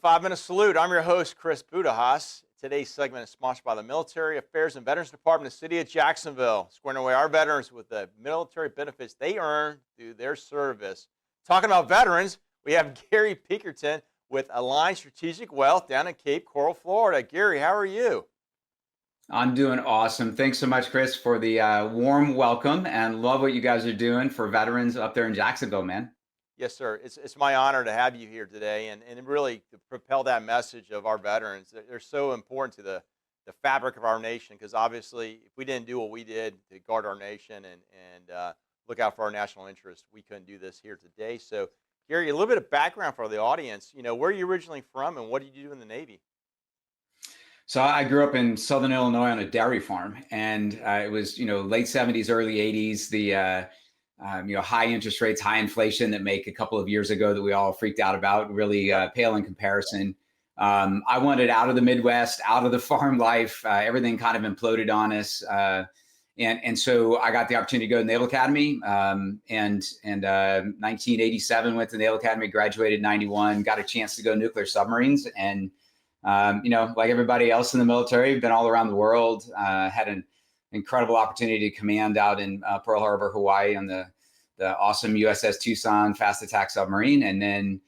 5-minute salute. I'm your host, Chris Budihas. Today's segment is sponsored by the Military Affairs and Veterans Department of the City of Jacksonville, squaring away our veterans with the military benefits they earn through their service. Talking about veterans, we have Gary Pinkerton with Aligned Strategic Wealth down in Cape Coral, Florida. Gary, how are you? I'm doing awesome. Thanks so much, Chris, for the warm welcome, and love what you guys are doing for veterans up there in Jacksonville, man. Yes, sir. It's my honor to have you here today and really to propel that message of our veterans. They're so important to the fabric of our nation because obviously if we didn't do what we did to guard our nation and look out for our national interests, we couldn't do this here today. So, Gary, a little bit of background for the audience. Where are you originally from and what did you do in the Navy? So I grew up in Southern Illinois on a dairy farm, and it was, late 70s, early 80s, the high interest rates, high inflation that make a couple of years ago that we all freaked out about, really pale in comparison. I wanted out of the Midwest, out of the farm life. Everything kind of imploded on us. And so I got the opportunity to go to Naval Academy, and 1987 went to Naval Academy, graduated 91, got a chance to go nuclear submarines. And, like everybody else in the military, been all around the world, had an incredible opportunity to command out in Pearl Harbor, Hawaii on the awesome USS Tucson fast attack submarine. And then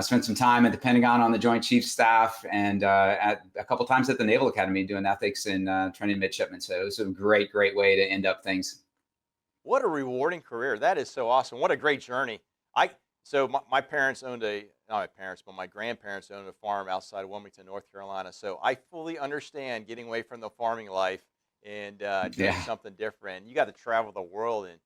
spent some time at the Pentagon on the Joint Chiefs staff and at a couple times at the Naval Academy doing ethics and training midshipmen. So it was a great way to end up things. What a rewarding career. That is so awesome. What a great journey. My parents owned not my parents, but my grandparents owned a farm outside of Wilmington, North Carolina. So I fully understand getting away from the farming life and doing something different. You got to travel the world, and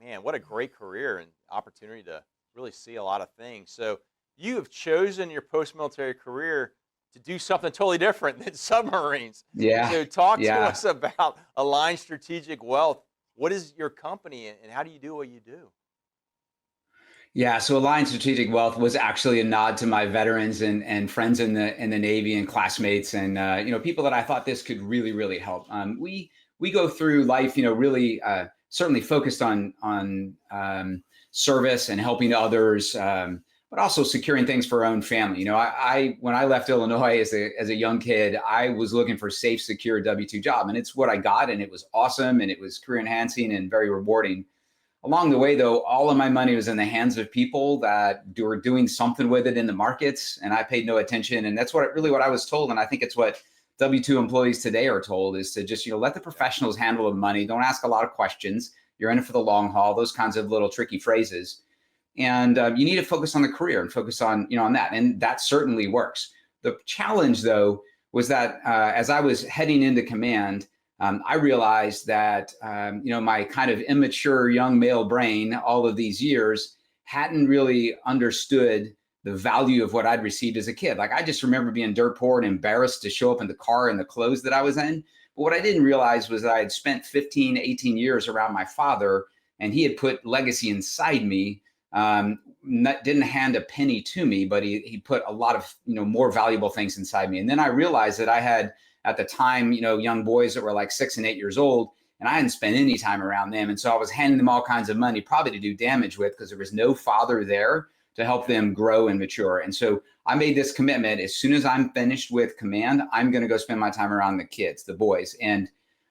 man, what a great career and opportunity to really see a lot of things. So you have chosen your post-military career to do something totally different than submarines. Yeah. So talk to us about Aligned Strategic Wealth. What is your company and how do you do what you do? Yeah, so Aligned Strategic Wealth was actually a nod to my veterans and friends in the Navy and classmates and people that I thought this could really help. We go through life, really certainly focused on service and helping others, but also securing things for our own family. When I left Illinois as a young kid, I was looking for a safe, secure W-2 job, and it's what I got, and it was awesome, and it was career enhancing and very rewarding. Along the way, though, all of my money was in the hands of people that were doing something with it in the markets, and I paid no attention. And that's what I was told. And I think it's what W-2 employees today are told is to just, let the professionals handle the money. Don't ask a lot of questions. You're in it for the long haul, those kinds of little tricky phrases. And you need to focus on the career and focus on, on that. And that certainly works. The challenge, though, was that as I was heading into command, I realized that, my kind of immature young male brain all of these years hadn't really understood the value of what I'd received as a kid. Like, I just remember being dirt poor and embarrassed to show up in the car in the clothes that I was in. But what I didn't realize was that I had spent 15, 18 years around my father, and he had put legacy inside me. Didn't hand a penny to me, but he put a lot of, more valuable things inside me. And then I realized that I had, at the time, young boys that were like 6 and 8 years old, and I hadn't spent any time around them. And so I was handing them all kinds of money, probably to do damage with, because there was no father there to help them grow and mature. And so I made this commitment: as soon as I'm finished with command, I'm going to go spend my time around the kids, the boys. And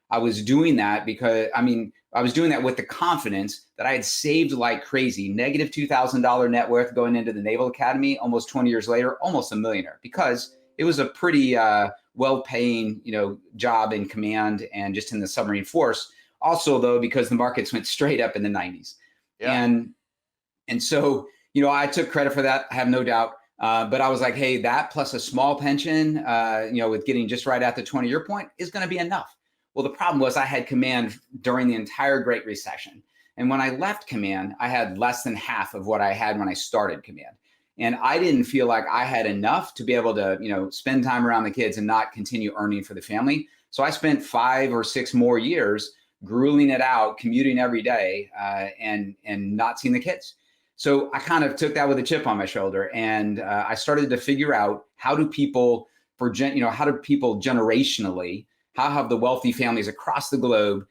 I was doing that because, I was doing that with the confidence that I had saved like crazy, negative $2,000 net worth going into the Naval Academy. Almost 20 years later, almost a millionaire, because it was a pretty well-paying, job in command and just in the submarine force. Also, though, because the markets went straight up in the 90s. Yeah. And so, I took credit for that, I have no doubt. But I was like, hey, that plus a small pension, with getting just right at the 20-year point is going to be enough. Well, the problem was I had command during the entire Great Recession. And when I left command, I had less than half of what I had when I started command. And I didn't feel like I had enough to be able to, spend time around the kids and not continue earning for the family. So I spent 5 or 6 more years grueling it out, commuting every day, and not seeing the kids. So I kind of took that with a chip on my shoulder, and I started to figure out how do people generationally, how have the wealthy families across the globe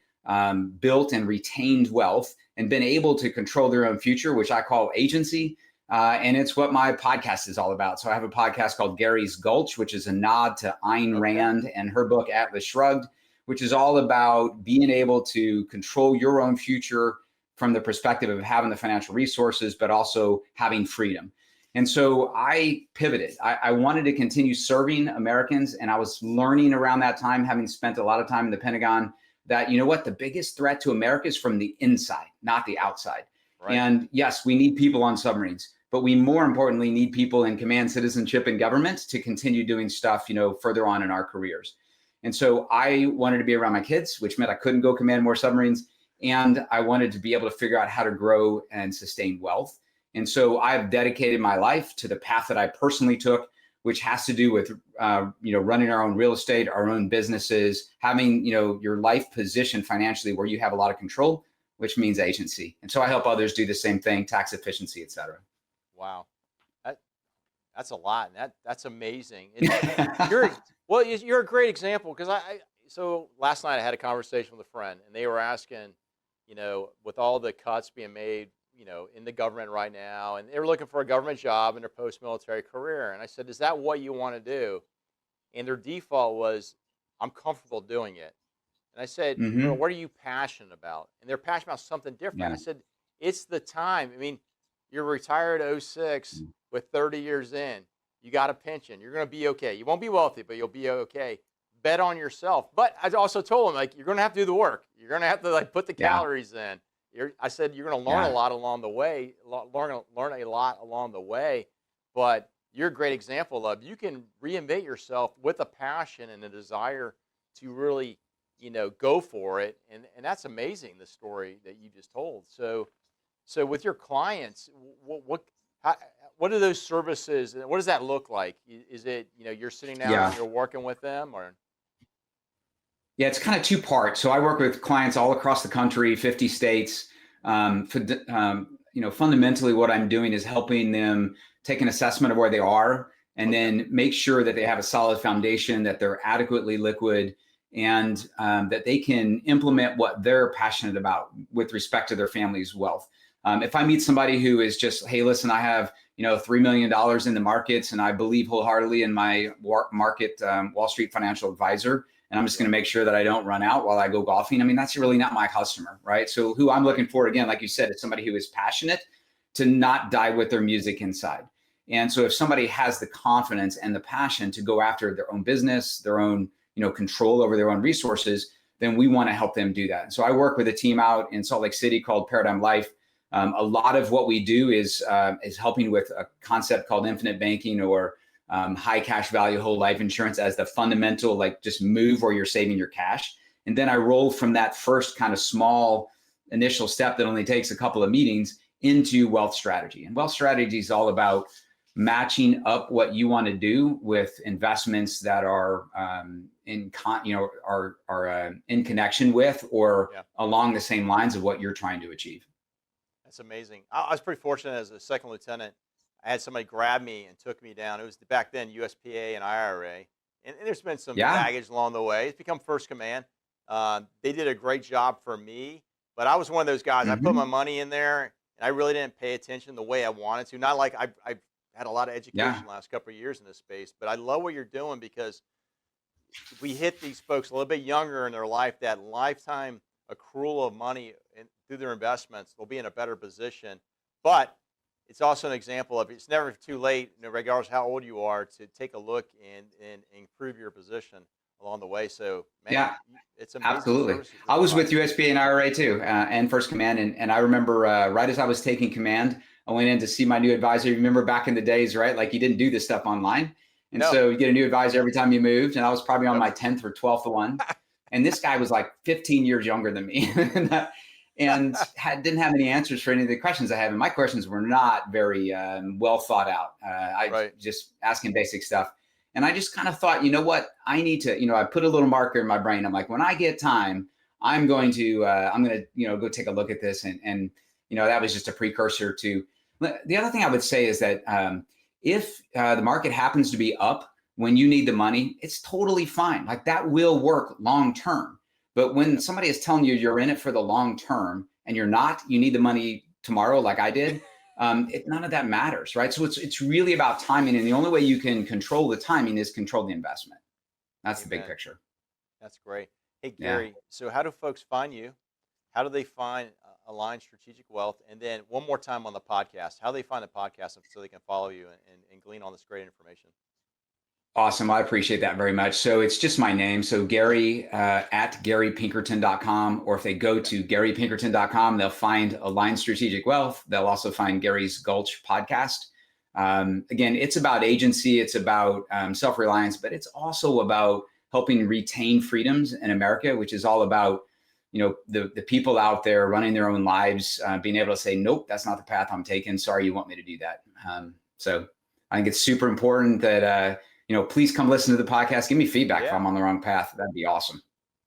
built and retained wealth and been able to control their own future, which I call agency. And it's what my podcast is all about. So I have a podcast called Gary's Gulch, which is a nod to Ayn Rand and her book Atlas Shrugged, which is all about being able to control your own future from the perspective of having the financial resources, but also having freedom. And so I pivoted. I wanted to continue serving Americans. And I was learning around that time, having spent a lot of time in the Pentagon, that, you know what, the biggest threat to America is from the inside, not the outside. Right. And yes, we need people on submarines, but we more importantly need people in command citizenship and government to continue doing stuff, further on in our careers. And so I wanted to be around my kids, which meant I couldn't go command more submarines. And I wanted to be able to figure out how to grow and sustain wealth. And so I've dedicated my life to the path that I personally took, which has to do with, running our own real estate, our own businesses, having, your life positioned financially where you have a lot of control, which means agency. And so I help others do the same thing, tax efficiency, et cetera. Wow. That's a lot. And that's amazing. You're a great example, because so last night I had a conversation with a friend, and they were asking, with all the cuts being made, in the government right now, and they were looking for a government job in their post-military career. And I said, is that what you want to do? And their default was, I'm comfortable doing it. And I said, what are you passionate about? And they're passionate about something different. Yeah. I said, it's the time. I mean, you're retired at 06 with 30 years in. You got a pension. You're going to be okay. You won't be wealthy, but you'll be okay. Bet on yourself. But I also told them, you're going to have to do the work. You're going to have to put the calories in. I said, you're going to learn a lot along the way, learn a lot along the way, but you're a great example of, you can reinvent yourself with a passion and a desire to really, go for it. And that's amazing, the story that you just told. So with your clients, what are those services, and what does that look like? Is it, you're sitting down and you're working with them, or? Yeah, it's kind of two parts. So I work with clients all across the country, 50 states. Fundamentally what I'm doing is helping them take an assessment of where they are, and then make sure that they have a solid foundation, that they're adequately liquid, and that they can implement what they're passionate about with respect to their family's wealth. If I meet somebody who is just, hey, listen, I have, $3 million in the markets, and I believe wholeheartedly in my market, Wall Street financial advisor, and I'm just going to make sure that I don't run out while I go golfing. I mean, that's really not my customer, right? So who I'm looking for, again, like you said, is somebody who is passionate to not die with their music inside. And so if somebody has the confidence and the passion to go after their own business, their own, control over their own resources, then we want to help them do that. So I work with a team out in Salt Lake City called Paradigm Life. A lot of what we do is helping with a concept called infinite banking, or high cash value whole life insurance as the fundamental, just move where you're saving your cash. And then I roll from that first kind of small initial step that only takes a couple of meetings into wealth strategy. And wealth strategy is all about matching up what you want to do with investments that are in connection with, or along the same lines of what you're trying to achieve. That's amazing. I was pretty fortunate as a second lieutenant. I had somebody grab me and took me down. It was back then USPA and IRA. And there's been some baggage along the way. It's become first command. They did a great job for me, but I was one of those guys. I put my money in there, and I really didn't pay attention the way I wanted to. Not like I've had a lot of education the last couple of years in this space, but I love what you're doing, because we hit these folks a little bit younger in their life, that lifetime accrual of money through their investments, they'll be in a better position. But it's also an example of, it's never too late, regardless of how old you are, to take a look and improve your position along the way. So, man, it's amazing. Absolutely. I was with USPA and IRA too, and First Command. And I remember right as I was taking command, I went in to see my new advisor. You remember back in the days, right? You didn't do this stuff online. And so you get a new advisor every time you moved. And I was probably on my 10th or 12th one. And this guy was 15 years younger than me. And didn't have any answers for any of the questions I had. And my questions were not very well thought out. Just asking basic stuff. And I just kind of thought, you know what, I need to, I put a little marker in my brain. I'm like, when I get time, I'm going to go take a look at this. And that was just a precursor to. The other thing I would say is that if the market happens to be up when you need the money, it's totally fine. That will work long term. But when somebody is telling you you're in it for the long term and you're not, you need the money tomorrow, like I did, none of that matters, right? So it's really about timing, and the only way you can control the timing is control the investment. That's the big Amen. picture. That's great. Hey, Yeah. Gary, so how do folks find you? How do they find Aligned Strategic Wealth? And then one more time on the podcast, how do they find the podcast so they can follow you and glean all this great information? Awesome. I appreciate that very much. So it's just my name. So Gary at GaryPinkerton.com, or if they go to GaryPinkerton.com, they'll find Aligned Strategic Wealth. They'll also find Gary's Gulch podcast. Again, it's about agency, it's about self-reliance, but it's also about helping retain freedoms in America, which is all about, the people out there running their own lives, being able to say, nope, that's not the path I'm taking. Sorry, you want me to do that. So I think it's super important that, please come listen to the podcast. Give me feedback if I'm on the wrong path. That'd be awesome.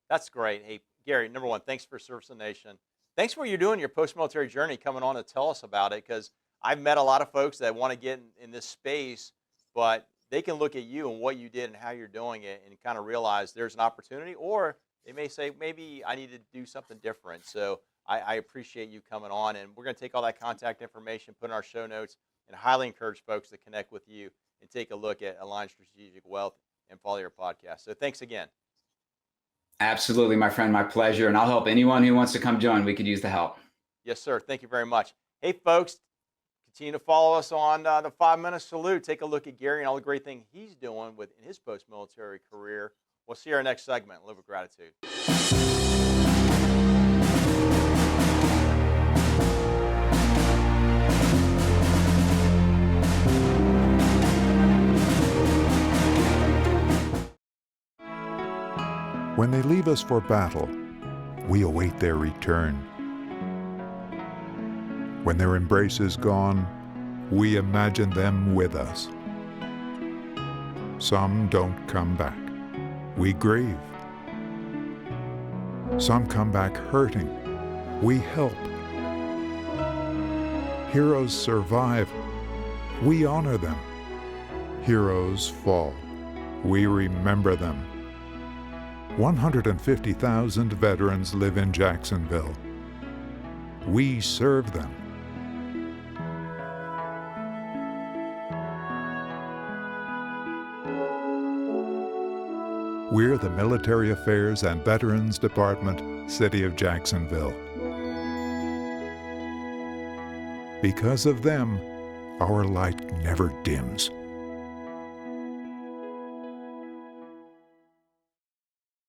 That's great. Hey, Gary, number one, thanks for Service to the Nation. Thanks for what you're doing, your post-military journey, coming on to tell us about it, because I've met a lot of folks that want to get in this space, but they can look at you and what you did and how you're doing it and kind of realize there's an opportunity, or they may say, maybe I need to do something different. So I appreciate you coming on, and we're going to take all that contact information, put in our show notes, and highly encourage folks to connect with you and take a look at Aligned Strategic Wealth and follow your podcast. So thanks again. Absolutely, my friend, my pleasure. And I'll help anyone who wants to come join. We could use the help. Yes, sir. Thank you very much. Hey, folks, continue to follow us on the 5-Minute Salute. Take a look at Gary and all the great things he's doing in his post-military career. We'll see you in our next segment. Live with gratitude. When they leave us for battle, we await their return. When their embrace is gone, we imagine them with us. Some don't come back. We grieve. Some come back hurting. We help. Heroes survive. We honor them. Heroes fall. We remember them. 150,000 veterans live in Jacksonville. We serve them. We're the Military Affairs and Veterans Department, City of Jacksonville. Because of them, our light never dims.